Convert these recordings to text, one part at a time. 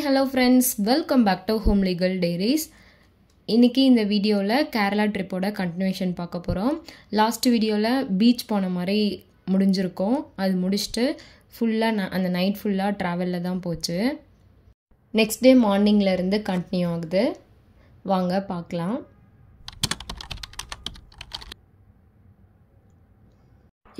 Hi, hello friends. Welcome back to Home Legal Diaries. இன்னைக்கு இந்த வீடியோல கேரளா ட்ரிப்போட கண்டினியூஷன் பார்க்க போறோம். லாஸ்ட் வீடியோல பீச் போன மாதிரி முடிஞ்சிருக்கும். அது முடிச்சிட்டு ஃபுல்லா அந்த நைட் ஃபுல்லா டிராவல்ல தான் போச்சு. நெக்ஸ்ட் டே மார்னிங்ல இருந்து கண்டினியூ ஆகுது. வாங்க பார்க்கலாம்.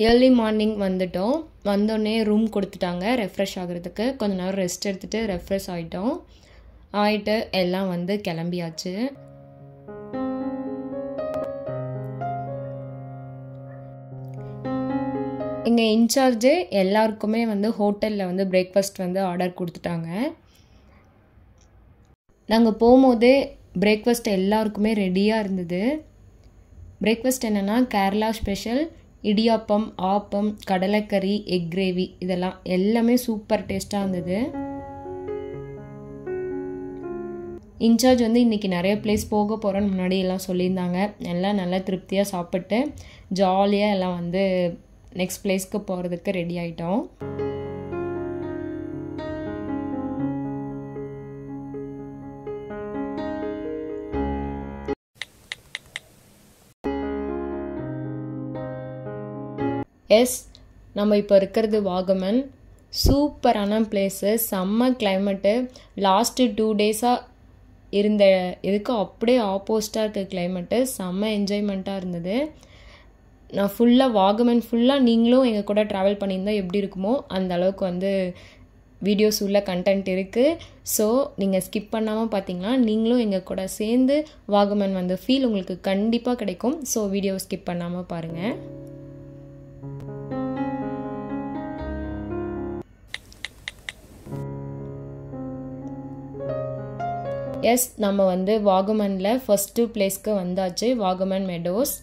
ஏர்லி மார்னிங் வந்துட்டோம். வந்தோடனே ரூம் கொடுத்துட்டாங்க ரெஃப்ரெஷ் ஆகிறதுக்கு. கொஞ்ச நேரம் ரெஸ்ட் எடுத்துகிட்டு ரெஃப்ரெஷ் ஆகிட்டு எல்லாம் வந்து கிளம்பியாச்சு. இங்கே இன்சார்ஜு எல்லாருக்குமே வந்து ஹோட்டலில் வந்து பிரேக்ஃபாஸ்ட் வந்து ஆர்டர் கொடுத்துட்டாங்க. நாங்கள் போகும்போதே பிரேக்ஃபாஸ்ட் எல்லாருக்குமே ரெடியாக இருந்தது. பிரேக்ஃபாஸ்ட் என்னென்னா கேரளா ஸ்பெஷல் இடியாப்பம், ஆப்பம், கடலைக்கறி, எக் கிரேவி, இதெல்லாம் எல்லாமே சூப்பர் டேஸ்ட்டாக இருந்தது. இன்சார்ஜ் வந்து இன்றைக்கி நிறைய பிளேஸ் போக போகிறோன்னு முன்னாடி எல்லாம் சொல்லியிருந்தாங்க. எல்லாம் நல்லா திருப்தியாக சாப்பிட்டு ஜாலியாக எல்லாம் வந்து நெக்ஸ்ட் பிளேஸ்க்கு போகிறதுக்கு ரெடி ஆகிட்டோம். எஸ், நம்ம இப்போ இருக்கிறது வாகமன். சூப்பரான பிளேஸு, செம்ம கிளைமேட்டு. லாஸ்ட்டு 2 டேஸாக இருந்த இதுக்கு அப்படியே ஆப்போசிட்டாக இருக்க கிளைமேட்டு. செம்ம என்ஜாய்மெண்ட்டாக இருந்தது. நான் ஃபுல்லாக வாகமன் ஃபுல்லாக நீங்களும் எங்கள் கூட ட்ராவல் பண்ணியிருந்தால் எப்படி இருக்குமோ அந்த அளவுக்கு வந்து வீடியோஸ் உள்ள கண்டென்ட் இருக்குது. ஸோ நீங்கள் ஸ்கிப் பண்ணாமல் பார்த்தீங்கன்னா நீங்களும் எங்கள் கூட சேர்ந்து வாகமன் வந்து ஃபீல் உங்களுக்கு கண்டிப்பாக கிடைக்கும். ஸோ வீடியோ ஸ்கிப் பண்ணாமல் பாருங்கள். எஸ், நம்ம வந்து வாகமனில் ஃபஸ்ட்டு பிளேஸ்க்கு வந்தாச்சு. வாகமன் மெடோஸ்.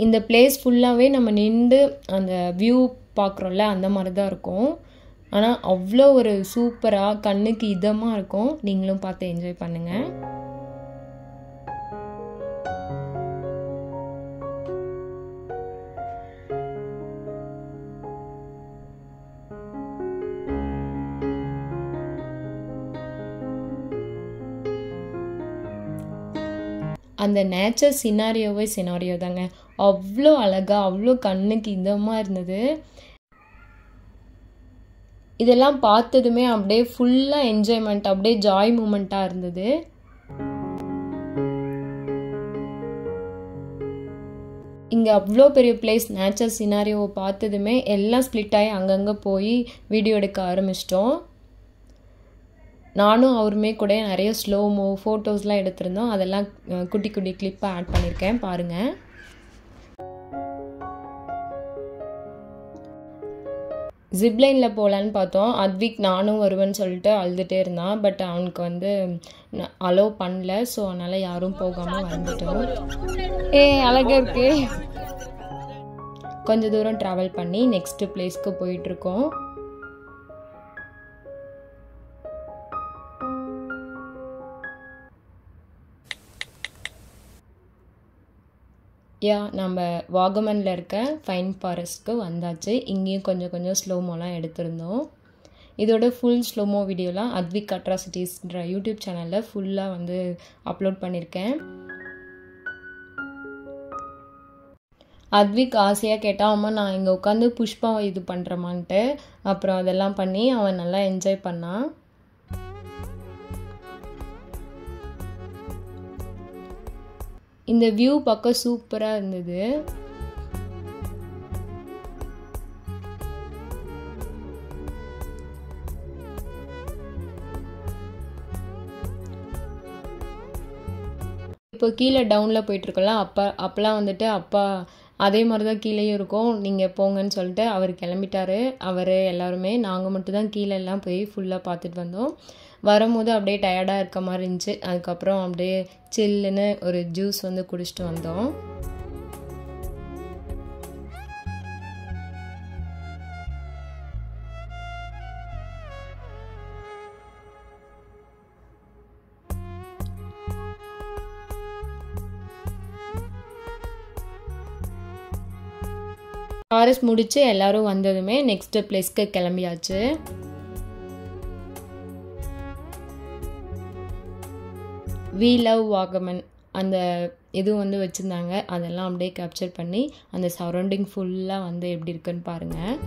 இந்த பிளேஸ் ஃபுல்லாகவே நம்ம நின்று அந்த வியூ பார்க்குறோம்ல அந்த மாதிரி தான் இருக்கும். ஆனால் அவ்வளோ ஒரு சூப்பராக கண்ணுக்கு இதமாக இருக்கும். நீங்களும் பார்த்து என்ஜாய் பண்ணுங்கள். அந்த நேச்சர் சினாரியோ தாங்க அவ்வளோ அழகாக அவ்வளோ கண்ணுக்கு இதமாக இருந்தது. இதெல்லாம் பார்த்ததுமே அப்படியே ஃபுல்லாக என்ஜாய்மெண்ட், அப்படியே ஜாய் மூமெண்ட்டாக இருந்தது. இங்கே அவ்வளோ பெரிய பிளேஸ், நேச்சர் சினாரியோவை பார்த்ததுமே எல்லாம் ஸ்ப்ளிட் ஆகி அங்கங்கே போய் வீடியோ எடுக்க ஆரம்பிச்சிட்டோம். நானும் அவருமே கூட நிறைய ஸ்லோமோ ஃபோட்டோஸ்லாம் எடுத்திருந்தோம். அதெல்லாம் குட்டி குட்டி கிளிப்பாக ஆட் பண்ணியிருக்கேன் பாருங்கள். ஜிப்லைனில் போகலான்னு பார்த்தோம். அத்விக் நானும் வருவேன்னு சொல்லிட்டு அழுதுகிட்டே இருந்தான். பட் அவனுக்கு வந்து அலோவ் பண்ணல. ஸோ அதனால் யாரும் போகாமல் வந்துட்டோம். அழகாக இருக்கு. கொஞ்சம் தூரம் ட்ராவல் பண்ணி நெக்ஸ்ட் பிளேஸ்க்கு போயிட்டுருக்கோம். நம்ம வாகமனில் இருக்க ஃபைன் ஃபாரஸ்ட்க்கு வந்தாச்சு. இங்கேயும் கொஞ்சம் கொஞ்சம் ஸ்லோமோலாம் எடுத்திருந்தோம். இதோட ஃபுல் ஸ்லோமோ வீடியோலாம் அத்விக் அட்ராசிட்டிஸ்ன்ற யூடியூப் சேனலில் ஃபுல்லாக வந்து அப்லோட் பண்ணியிருக்கேன். அத்விக் ஆசையாக கேட்டால் அம்மா நான் இங்கே உட்காந்து புஷ்பா இது பண்ணுறமான்ட்டு. அப்புறம் அதெல்லாம் பண்ணி அவன் நல்லா என்ஜாய் பண்ணான். இந்த வியூ பார்க்க சூப்பராக இருந்தது. இப்போ கீழே டவுனில் போயிட்டுருக்கலாம். அப்போலாம் வந்துட்டு அப்பா அதே மாதிரி தான் கீழேயும் இருக்கும். நீங்கள் போங்கன்னு சொல்லிட்டு அவர் கிளம்பிட்டாரு. அவர் எல்லாருமே நாங்கள் மட்டும் தான் கீழே எல்லாம் போய் ஃபுல்லாக பார்த்துட்டு வந்தோம். வரும்போது அப்படியே டயர்டாக இருக்க மாதிரி இருந்துச்சு. அதுக்கப்புறம் அப்படியே சில்லுன்னு ஒரு ஜூஸ் வந்து குடிச்சிட்டு வந்தோம். ஃபாரஸ்ட் முடிச்சு எல்லாரும் வந்ததுமே நெக்ஸ்ட் பிளேஸ்க்கு கிளம்பியாச்சு. வி லவ் வாகமன் அந்த இது வந்து வச்சுருந்தாங்க. அதெல்லாம் அப்படியே கேப்சர் பண்ணி அந்த சரௌண்டிங் ஃபுல்லாக வந்து எப்படி இருக்குன்னு பாருங்கள்.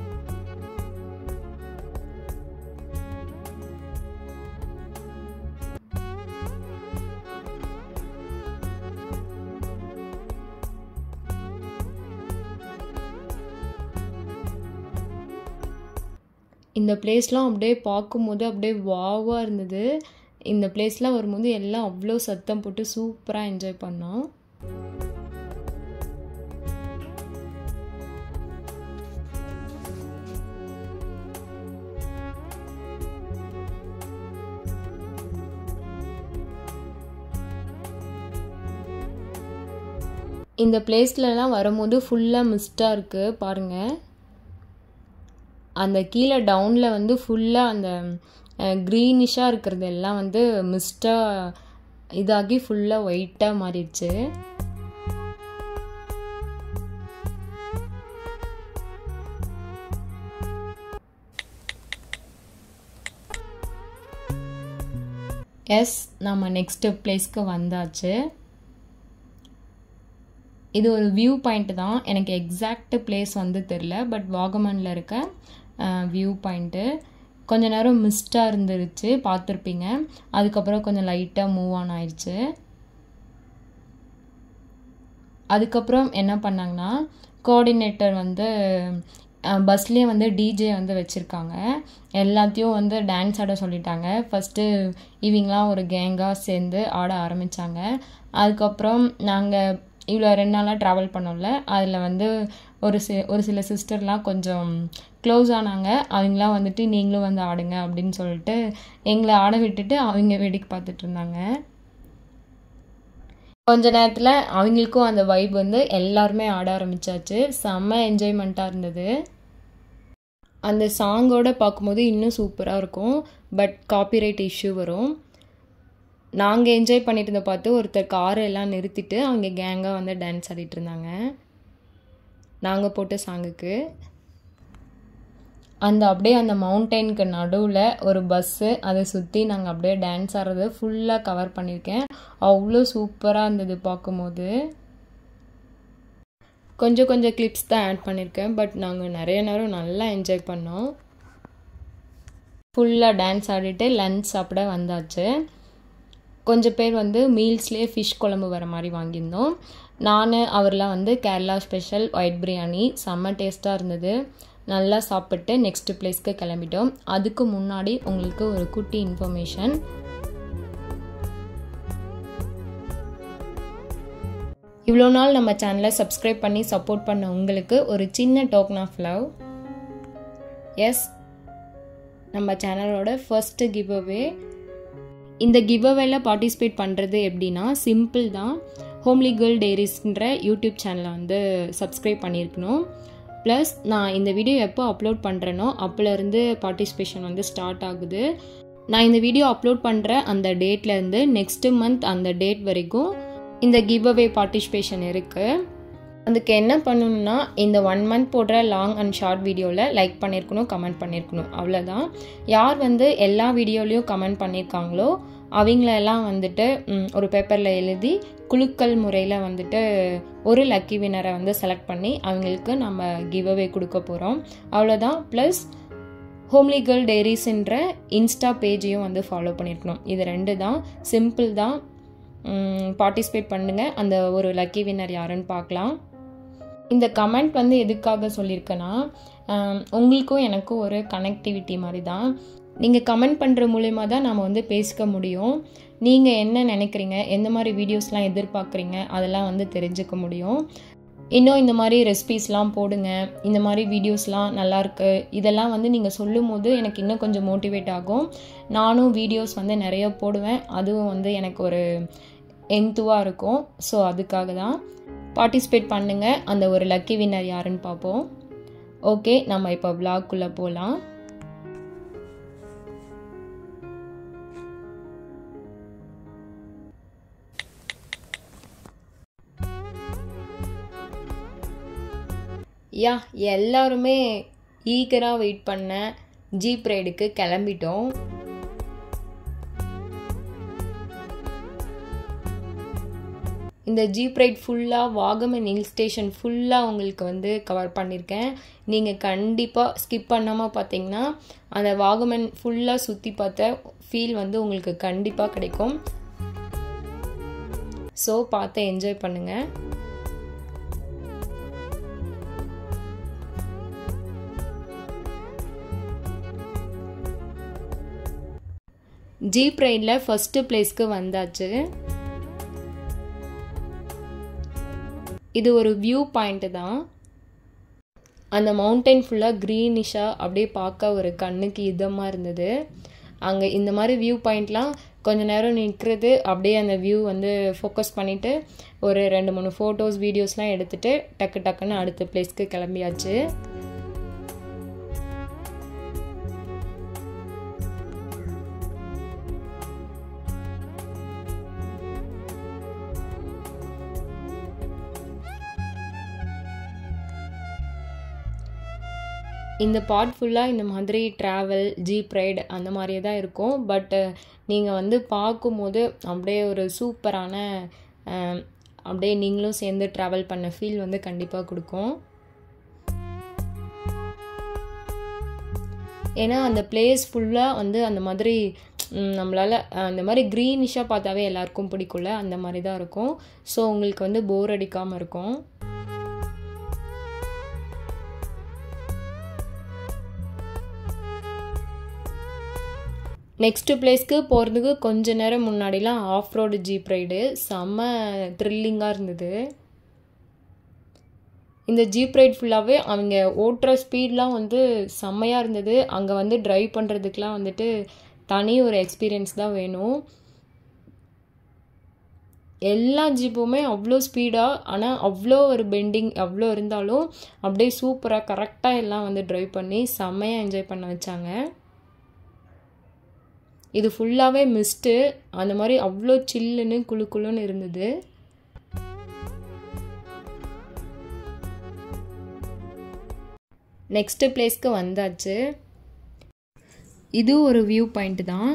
இந்த பிளேஸ்லாம் அப்படியே பார்க்கும்போது அப்படியே வாவாக இருந்தது. இந்த பிளேஸ்லாம் வரும்போது எல்லாம் அவ்வளோ சத்தம் போட்டு சூப்பராக என்ஜாய் பண்ணோம். இந்த பிளேஸ்லலாம் வரும்போது ஃபுல்லாக மிஸ்டாக இருக்குது பாருங்கள். அந்த கீழே டவுனில் வந்து ஃபுல்லாக அந்த க்ரீனிஷாக இருக்கிறது எல்லாம் வந்து மிஸ்டாக இதாகி ஃபுல்லாக ஒயிட்டாக மாறிடுச்சு. எஸ், நம்ம நெக்ஸ்ட்டு பிளேஸ்க்கு வந்தாச்சு. இது ஒரு வியூ பாயிண்ட்டு தான். எனக்கு எக்ஸாக்ட் பிளேஸ் வந்து தெரில, பட் வாகமனில் இருக்க வியூ பாயிண்ட்டு. கொஞ்ச நேரம் மிஸ்டாக இருந்துருச்சு, பார்த்துருப்பீங்க. அதுக்கப்புறம் கொஞ்சம் லைட்டாக மூவ் ஆன் ஆயிடுச்சு. அதுக்கப்புறம் என்ன பண்ணாங்கன்னா, கோஆர்டினேட்டர் வந்து பஸ்லேயே வந்து டிஜே வந்து வச்சுருக்காங்க. எல்லாத்தையும் வந்து டான்ஸ் ஆட சொல்லிட்டாங்க. ஃபஸ்ட்டு இவங்களாம் ஒரு கேங்காக சேர்ந்து ஆட ஆரம்பித்தாங்க. அதுக்கப்புறம் நாங்கள் இவ்வளோ 2 நாளாக ட்ராவல் பண்ணோம்ல, அதில் வந்து ஒரு சில சிஸ்டர்லாம் கொஞ்சம் க்ளோஸ் ஆனாங்க. அவங்களாம் வந்துட்டு நீங்களும் வந்து ஆடுங்க அப்படின்னு சொல்லிட்டு எங்களை ஆட விட்டுட்டு அவங்க வேடிக்கை பார்த்துட்டு இருந்தாங்க. கொஞ்ச நேரத்தில் அவங்களுக்கும் அந்த வைப் வந்து எல்லாருமே ஆட ஆரம்பித்தாச்சு. செம்ம என்ஜாய்மெண்ட்டாக இருந்தது. அந்த சாங்கோடு பார்க்கும்போது இன்னும் சூப்பராக இருக்கும், பட் காப்பிரைட் இஷ்யூ வரும். நாங்கள் என்ஜாய் பண்ணிட்டு இருந்த பார்த்து ஒருத்தர் காரை எல்லாம் நிறுத்திட்டு அவங்க கேங்காக வந்து டான்ஸ் ஆடிட்டு இருந்தாங்க நாங்கள் போட்ட சாங்குக்கு. அப்படியே அந்த மவுண்டெயினுக்கு நடுவில் ஒரு பஸ்ஸு, அதை சுற்றி நாங்கள் அப்படியே டான்ஸ் ஆடுறது ஃபுல்லாக கவர் பண்ணியிருக்கேன். அவ்வளோ சூப்பராக இருந்தது பார்க்கும்போது. கொஞ்சம் கிளிப்ஸ் தான் ஆட் பண்ணியிருக்கேன், பட் நாங்கள் நிறைய நேரம் நல்லா என்ஜாய் பண்ணோம். ஃபுல்லாக டான்ஸ் ஆடிட்டு லன்ச் சாப்பிட வந்தாச்சு. கொஞ்சம் பேர் வந்து மீல்ஸ்லேயே ஃபிஷ் குழம்பு வர மாதிரி வாங்கியிருந்தோம். நான் அவர்லாம் வந்து கேரளா ஸ்பெஷல் ஒயிட் பிரியாணி செம்ம டேஸ்ட்டாக இருந்தது. நல்லா சாப்பிட்டு நெக்ஸ்ட் பிளேஸ்க்கு கிளம்பிட்டோம். அதுக்கு முன்னாடி உங்களுக்கு ஒரு குட்டி இன்ஃபர்மேஷன். இவ்வளோ நாள் நம்ம சேனலை சப்ஸ்கிரைப் பண்ணி சப்போர்ட் பண்ண உங்களுக்கு ஒரு சின்ன டோக்கன் ஆஃப் லவ். எஸ், நம்ம சேனலோட ஃபர்ஸ்ட் கிவ் அவே. இந்த கிவ் அவேல பார்ட்டிசிபேட் பண்ணுறது எப்படின்னா சிம்பிள் தான். ஹோம்லி கேர்ள் டைரிஸ்ன்ற யூடியூப் சேனலை வந்து சப்ஸ்கிரைப் பண்ணியிருக்கணும். ப்ளஸ் நான் இந்த வீடியோ எப்போ அப்லோட் பண்ணுறேனோ அப்போலேருந்து பார்ட்டிசிபேஷன் வந்து ஸ்டார்ட் ஆகுது. நான் இந்த வீடியோ அப்லோட் பண்ணுற அந்த டேட்லேருந்து நெக்ஸ்ட் மந்த் அந்த டேட் வரைக்கும் இந்த கிவ் அவே பார்ட்டிசிபேஷன் இருக்குது. அதுக்கு என்ன பண்ணணும்னா, இந்த 1 மந்த் போடுற லாங் அண்ட் ஷார்ட் வீடியோவில் லைக் பண்ணியிருக்கணும், கமெண்ட் பண்ணியிருக்கணும், அவ்வளோதான். யார் வந்து எல்லா வீடியோலையும் கமெண்ட் பண்ணியிருக்காங்களோ அவங்களெல்லாம் வந்துட்டு ஒரு பேப்பரில் எழுதி குலுக்கல் முறையில் வந்துட்டு ஒரு லக்கி வினரை வந்து செலக்ட் பண்ணி அவங்களுக்கு நம்ம கிவ் அவே கொடுக்க போகிறோம், அவ்வளோதான். ப்ளஸ் ஹோம்லி கேர்ள் டைரிஸ்ன்ற இன்ஸ்டா பேஜையும் வந்து ஃபாலோ பண்ணியிருக்கணும். இது 2 தான், சிம்பிள் தான். பார்ட்டிசிபேட் பண்ணுங்கள். அந்த ஒரு லக்கி வின்னர் யாருன்னு பார்க்கலாம். இந்த கமெண்ட் வந்து எதுக்காக சொல்லியிருக்கேன்னா, உங்களுக்கும் எனக்கும் ஒரு கனெக்டிவிட்டி மாதிரி தான். நீங்கள் கமெண்ட் பண்ணுற மூலயமா தான் நம்ம வந்து பேசிக்க முடியும். நீங்கள் என்ன நினைக்கிறீங்க, எந்த மாதிரி வீடியோஸ்லாம் எதிர்பார்க்குறீங்க, அதெல்லாம் வந்து தெரிஞ்சுக்க முடியும். இன்னும் இந்த மாதிரி ரெசிபீஸ்லாம் போடுங்க, இந்த மாதிரி வீடியோஸ்லாம் நல்லாயிருக்கு, இதெல்லாம் வந்து நீங்கள் சொல்லும் போது எனக்கு இன்னும் கொஞ்சம் மோட்டிவேட் ஆகும். நானும் வீடியோஸ் வந்து நிறைய போடுவேன், அதுவும் வந்து எனக்கு ஒரு எந்துவாக இருக்கும். ஸோ அதுக்காக தான் பார்ட்டிசிபேட் பண்ணுங்கள். அந்த ஒரு லக்கி வின்னர் யாருன்னு பார்ப்போம். ஓகே, நம்ம இப்போ விளாக்குள்ளே போகலாம். எல்லாருமே ஈகராக வெயிட் பண்ண ஜீப் ரைடுக்கு கிளம்பிட்டோம். இந்த ஜீப் ரைட் ஃபுல்லாக வாகமன் ஹில் ஸ்டேஷன் ஃபுல்லாக உங்களுக்கு வந்து கவர் பண்ணியிருக்கேன். நீங்கள் கண்டிப்பாக ஸ்கிப் பண்ணாமல் பார்த்தீங்கன்னா அந்த வாகமன் ஃபுல்லாக சுற்றி பார்த்த ஃபீல் வந்து உங்களுக்கு கண்டிப்பாக கிடைக்கும். ஸோ பார்த்து என்ஜாய் பண்ணுங்கள். ஜீப் ரைடில் ஃபஸ்ட்டு பிளேஸ்க்கு வந்தாச்சு. இது ஒரு வியூ பாயிண்ட்டு தான். அந்த மவுண்டைன் ஃபுல்லாக க்ரீனிஷாக அப்படியே பார்க்க ஒரு கண்ணுக்கு இதமாக இருந்தது. அங்கே இந்த மாதிரி வியூ பாயிண்ட்லாம் கொஞ்சம் நேரம் நிற்கிறது, அப்படியே அந்த வியூ வந்து ஃபோக்கஸ் பண்ணிவிட்டு ஒரு 2-3 ஃபோட்டோஸ் வீடியோஸ்லாம் எடுத்துகிட்டு டக்குன்னு அடுத்த பிளேஸ்க்கு கிளம்பியாச்சு. இந்த பார்ட் ஃபுல்லாக இந்த மாதிரி ட்ராவல் ஜீப் ரைடு அந்த மாதிரியே தான் இருக்கும். பட் நீங்கள் வந்து பார்க்கும்போது அப்படியே ஒரு சூப்பரான அப்படியே நீங்களும் சேர்ந்து ட்ராவல் பண்ண ஃபீல் வந்து கண்டிப்பாக கொடுக்கும். ஏன்னா அந்த பிளேஸ் ஃபுல்லாக வந்து அந்த மாதிரி நம்மளால் அந்த மாதிரி க்ரீனிஷாக பார்த்தாவே எல்லாருக்கும் பிடிக்கும்ல, அந்த மாதிரி தான் இருக்கும். ஸோ உங்களுக்கு வந்து போர் அடிக்காமல் இருக்கும். நெக்ஸ்ட்டு பிளேஸ்க்கு போகிறதுக்கு கொஞ்ச நேரம் முன்னாடிலாம் ஆஃப் ரோடு ஜீப் ரைடு செம்ம த்ரில்லிங்காக இருந்தது. இந்த ஜீப் ரைட் ஃபுல்லாகவே அவங்க ஓட்டுற ஸ்பீட்லாம் வந்து செம்மையாக இருந்தது. அங்கே வந்து ட்ரைவ் பண்ணுறதுக்கெலாம் வந்துட்டு தனி ஒரு எக்ஸ்பீரியன்ஸ் தான் வேணும். எல்லா ஜீப்புமே அவ்வளோ ஸ்பீடாக, ஆனால் அவ்வளோ ஒரு பெண்டிங் அவ்வளோ இருந்தாலும் அப்படியே சூப்பராக கரெக்டாக எல்லாம் வந்து ட்ரைவ் பண்ணி செம்மையாக என்ஜாய் பண்ண வச்சாங்க. இது ஃபுல்லாகவே மிஸ்ட்டு, அந்த மாதிரி அவ்வளோ சில்லுன்னு குளுன்னு இருந்தது. நெக்ஸ்ட்டு பிளேஸ்க்கு வந்தாச்சு. இது ஒரு வியூ பாயிண்ட் தான்,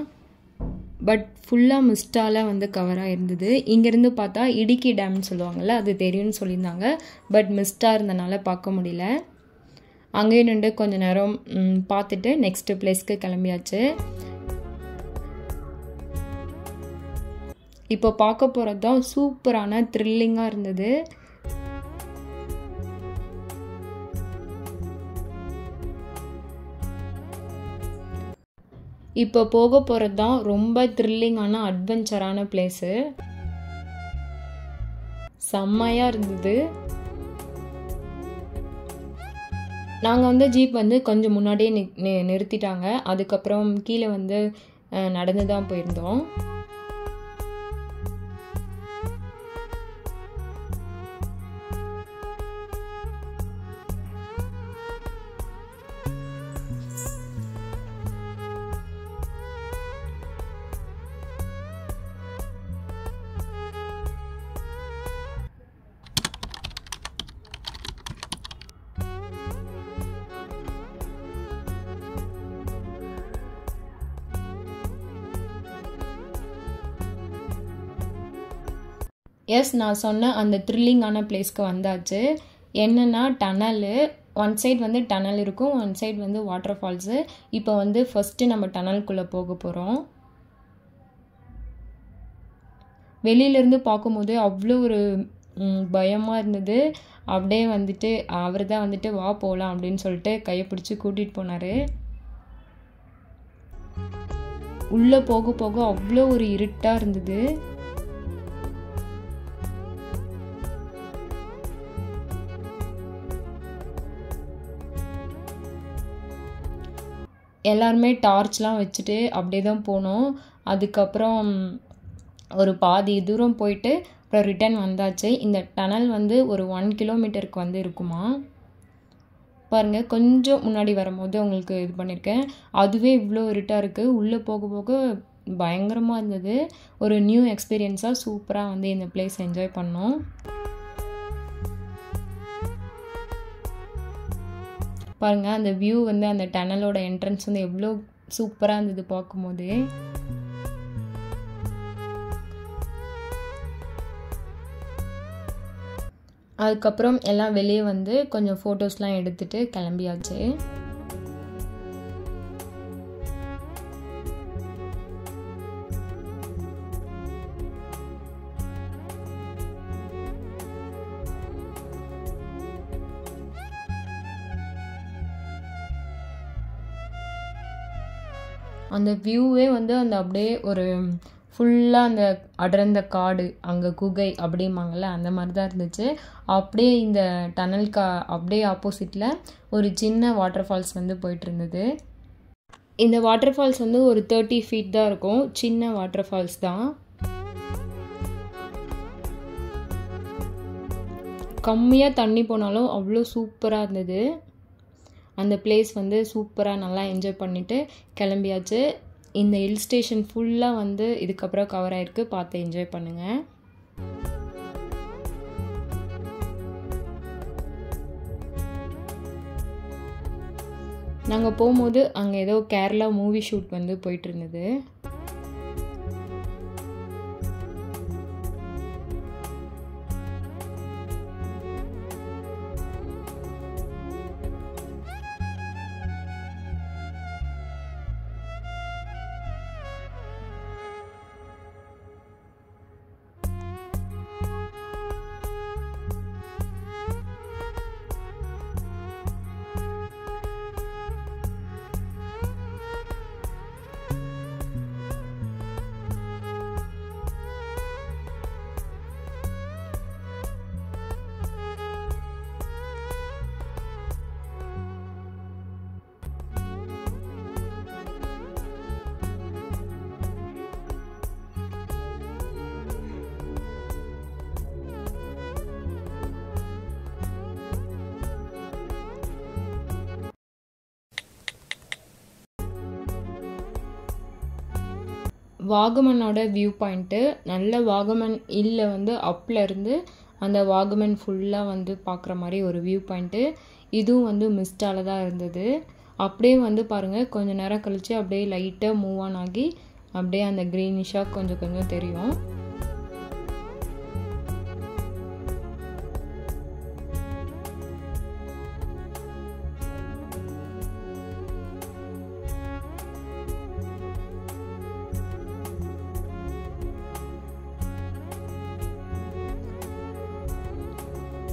பட் ஃபுல்லாக மிஸ்டால் வந்து கவராக இருந்தது. இங்கேருந்து பார்த்தா இடுக்கி டேம்னு சொல்லுவாங்கள்ல, அது தெரியும்னு சொல்லியிருந்தாங்க. பட் மிஸ்டாக இருந்தனால பார்க்க முடியல. அங்கேயும் நின்று கொஞ்சம் நேரம் பார்த்துட்டு நெக்ஸ்ட்டு பிளேஸ்க்கு கிளம்பியாச்சு. இப்போ பார்க்க போகிறது தான் சூப்பரான த்ரில்லிங்காக இருந்தது. இப்போ போக போகிறது தான் ரொம்ப த்ரில்லிங்கான அட்வென்ச்சரான பிளேஸு. செம்மையாக இருந்தது. நாங்கள் வந்து ஜீப் வந்து கொஞ்சம் முன்னாடியே நிறுத்திட்டாங்க. அதுக்கப்புறம் கீழே வந்து நடந்து தான் போயிருந்தோம். எஸ், நான் சொன்ன அந்த த்ரில்லிங்கான பிளேஸ்க்கு வந்தாச்சு. என்னென்னா டனலு, ஒன் சைடு வந்து டனல் இருக்கும், ஒன் சைடு வந்து வாட்டர் ஃபால்ஸு. இப்போ வந்து ஃபஸ்ட்டு நம்ம டனலுக்குள்ளே போக போகிறோம். வெளியிலேருந்து பார்க்கும்போது அவ்வளோ ஒரு பயமாக இருந்தது. அப்படியே வந்துட்டு அவர் தான் வந்துட்டு வா போகலாம் அப்படின்னு சொல்லிட்டு கையை பிடிச்சி கூட்டிகிட்டு போனார். உள்ளே போக போக அவ்வளோ ஒரு இருட்டாக இருந்தது. எல்லாருமே டார்ச்லாம் வச்சுட்டு அப்படியே தான் போனோம். அதுக்கப்புறம் ஒரு பாதி தூரம் போயிட்டு அப்புறம் ரிட்டர்ன் வந்தாச்சு. இந்த டனல் வந்து ஒரு 1 கிலோமீட்டருக்கு வந்து இருக்குமா பாருங்கள். கொஞ்சம் முன்னாடி வரும்போது உங்களுக்கு இது பண்ணியிருக்கேன். அதுவே இவ்வளோ இருட்டாக இருக்குது. உள்ளே போக போக பயங்கரமாக இருந்தது. ஒரு நியூ எக்ஸ்பீரியன்ஸாக சூப்பராக வந்து இந்த பிளேஸ் என்ஜாய் பண்ணோம். பாருங்கள், அந்த வியூ வந்து அந்த டனலோட என்ட்ரன்ஸ் வந்து எவ்வளோ சூப்பராக இருந்தது பார்க்கும்போது. அதுக்கப்புறம் எல்லாம் வெளியே வந்து கொஞ்சம் ஃபோட்டோஸ்லாம் எடுத்துகிட்டு கிளம்பியாச்சு. அந்த வியூவே வந்து அந்த அப்படியே ஒரு ஃபுல்லாக அந்த அடர்ந்த காடு, அங்கே குகை அப்படிம்பாங்கள்ல, அந்த மாதிரி தான் இருந்துச்சு. அப்படியே இந்த டனல் அப்படியே ஆப்போசிட்டில் ஒரு சின்ன வாட்டர் ஃபால்ஸ் வந்து போயிட்டு இருந்தது. இந்த வாட்டர் ஃபால்ஸ் வந்து ஒரு 30 feet தான் இருக்கும். சின்ன வாட்டர் ஃபால்ஸ் தான். கம்மியாக தண்ணி போனாலும் அவ்வளோ சூப்பராக இருந்தது. அந்த பிளேஸ் வந்து சூப்பராக நல்லா என்ஜாய் பண்ணிவிட்டு கிளம்பியாச்சு. இந்த ஹில் ஸ்டேஷன் ஃபுல்லாக வந்து இதுக்கப்புறம் கவர் ஆகிருக்கு. பார்த்து என்ஜாய் பண்ணுங்கள். நாங்கள் போகும்போது அங்கே ஏதோ கேரளா மூவி ஷூட் வந்து போயிட்டு இருந்தது. வாகமனோட வியூ பாயிண்ட்டு நல்ல வாகமன் ஹில்ல வந்து அப்பில் இருந்து அந்த வாகமன் ஃபுல்லாக வந்து பார்க்குற மாதிரி ஒரு வியூ பாயிண்ட்டு. இதுவும் வந்து மிஸ்டால தான் இருந்தது. அப்படியே வந்து பாருங்கள், கொஞ்சம் நேரம் கழித்து அப்படியே லைட்டாக மூவ் ஆன் ஆகி அப்படியே அந்த க்ரீனிஷாக கொஞ்சம் கொஞ்சம் தெரியும்.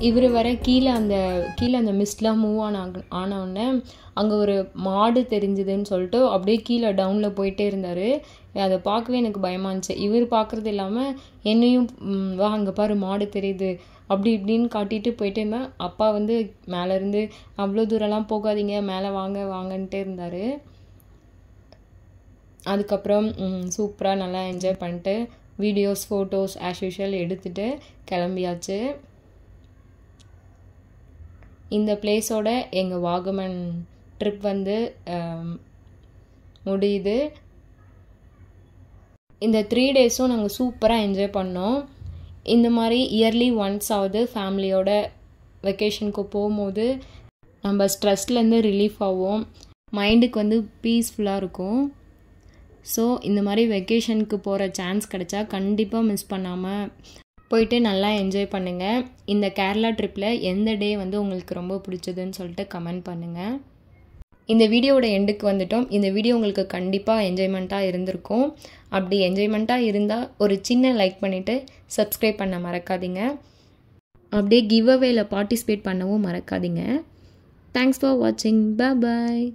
இவர் வர கீழே அந்த மிஸ்ட்லாம் மூவ் ஆனவுடனே அங்கே ஒரு மாடு தெரிஞ்சுதுன்னு சொல்லிட்டு அப்படியே கீழே டவுனில் போயிட்டே இருந்தார். அதை பார்க்கவே எனக்கு பயமாக இருந்துச்சு. இவர் பார்க்குறது இல்லாமல் என்னையும் வா அங்கே பாரு மாடு தெரியுது அப்படி இப்படின்னு காட்டிட்டு போயிட்டே இருந்தேன். அப்பா வந்து மேலேருந்து அவ்வளோ தூரம்லாம் போகாதீங்க, மேலே வாங்கன்ட்டே இருந்தார். அதுக்கப்புறம் சூப்பராக நல்லா என்ஜாய் பண்ணிட்டு வீடியோஸ் ஃபோட்டோஸ் ஆஸ் யூஷுவல் எடுத்துகிட்டு கிளம்பியாச்சு. இந்த பிளேஸோட எங்கள் வாகமன் ட்ரிப் வந்து முடியுது. இந்த 3 daysம் நாங்கள் சூப்பராக என்ஜாய் பண்ணோம். இந்த மாதிரி இயர்லி ஒன்ஸ் ஆகுது ஃபேமிலியோட வெக்கேஷனுக்கு போகும்போது நம்ம ஸ்ட்ரெஸ்லேருந்து ரிலீஃப் ஆகும், மைண்டுக்கு வந்து பீஸ்ஃபுல்லாக இருக்கும். ஸோ இந்த மாதிரி வெக்கேஷனுக்கு போகிற சான்ஸ் கிடைச்சா கண்டிப்பாக மிஸ் பண்ணாமல் போயிட்டு நல்லா என்ஜாய் பண்ணுங்கள். இந்த கேரளா ட்ரிப்பில் எந்த டே வந்து உங்களுக்கு ரொம்ப பிடிச்சதுன்னு சொல்லிட்டு கமெண்ட் பண்ணுங்கள். இந்த வீடியோவோட எண்டுக்கு வந்துட்டோம். இந்த வீடியோ உங்களுக்கு கண்டிப்பாக என்ஜாய்மெண்ட்டாக இருந்திருக்கும். அப்படி என்ஜாய்மெண்ட்டாக இருந்தால் ஒரு சின்ன லைக் பண்ணிவிட்டு சப்ஸ்கிரைப் பண்ண மறக்காதீங்க. அப்படியே கிவ் அவேல பார்ட்டிசிபேட் பண்ணவும் மறக்காதீங்க. தேங்க்ஸ் ஃபார் வாட்சிங். பாய்.